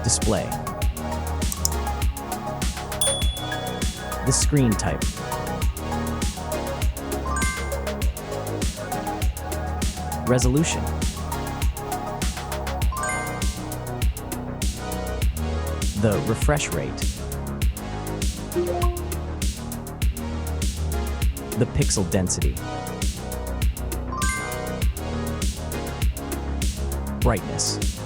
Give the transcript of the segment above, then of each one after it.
Display. The screen type. Resolution. The refresh rate. The pixel density. Brightness.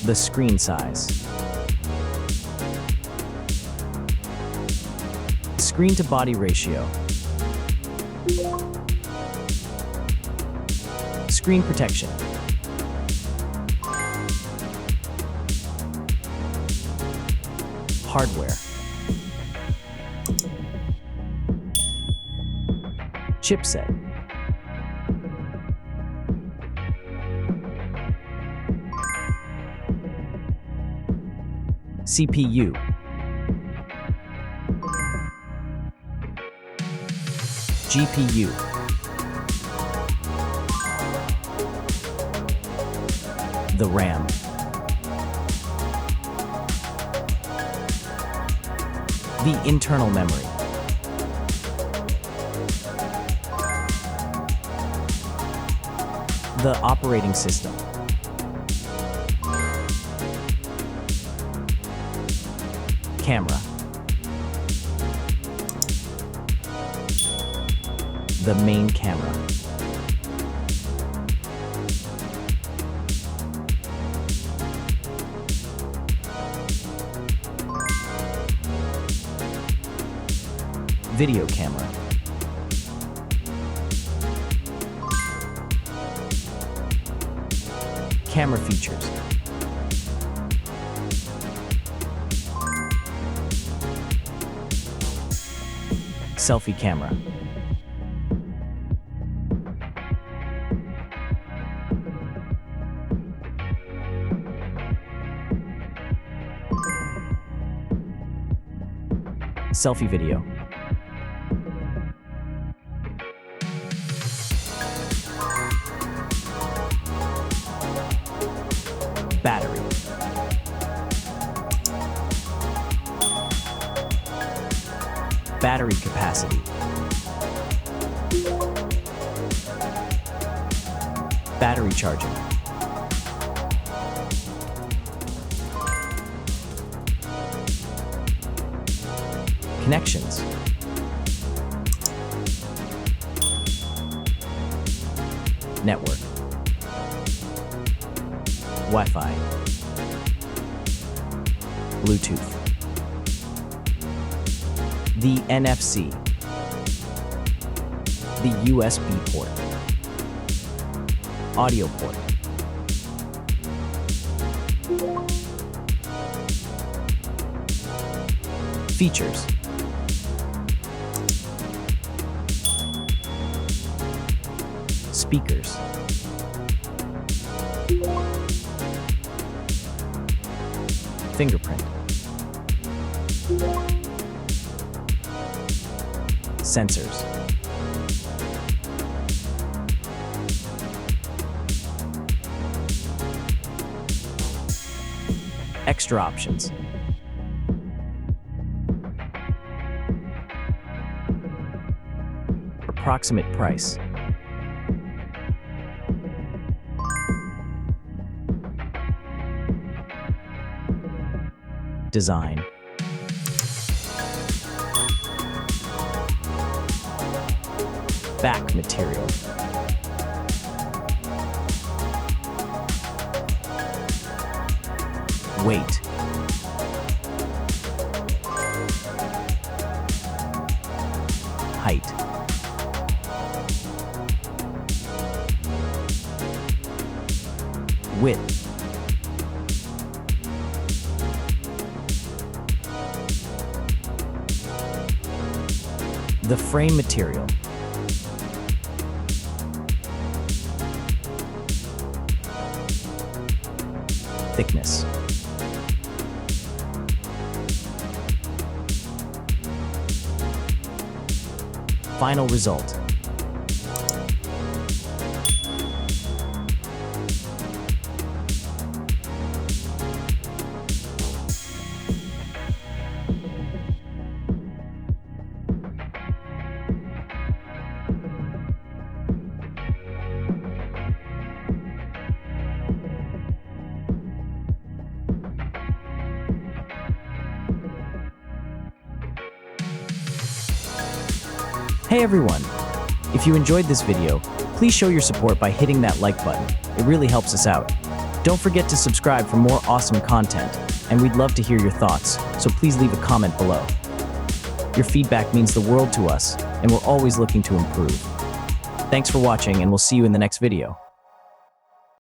The screen size. Screen to body ratio. Screen protection. Hardware. Chipset. CPU. GPU. The RAM. The internal memory. The operating system. Camera. The main camera. Video camera. Camera features. Selfie camera. Selfie video. Battery. Battery capacity. Battery charging. Connections. Network. Wi-Fi. Bluetooth. The NFC. The USB port. Audio port. Features. Speakers. Fingerprint. Sensors. Extra options. Approximate price. Design. Back material. Weight. Height. Width. The frame material. Thickness. Final result. Hey everyone! If you enjoyed this video, please show your support by hitting that like button. It really helps us out. Don't forget to subscribe for more awesome content, and we'd love to hear your thoughts, so please leave a comment below. Your feedback means the world to us, and we're always looking to improve. Thanks for watching, and we'll see you in the next video.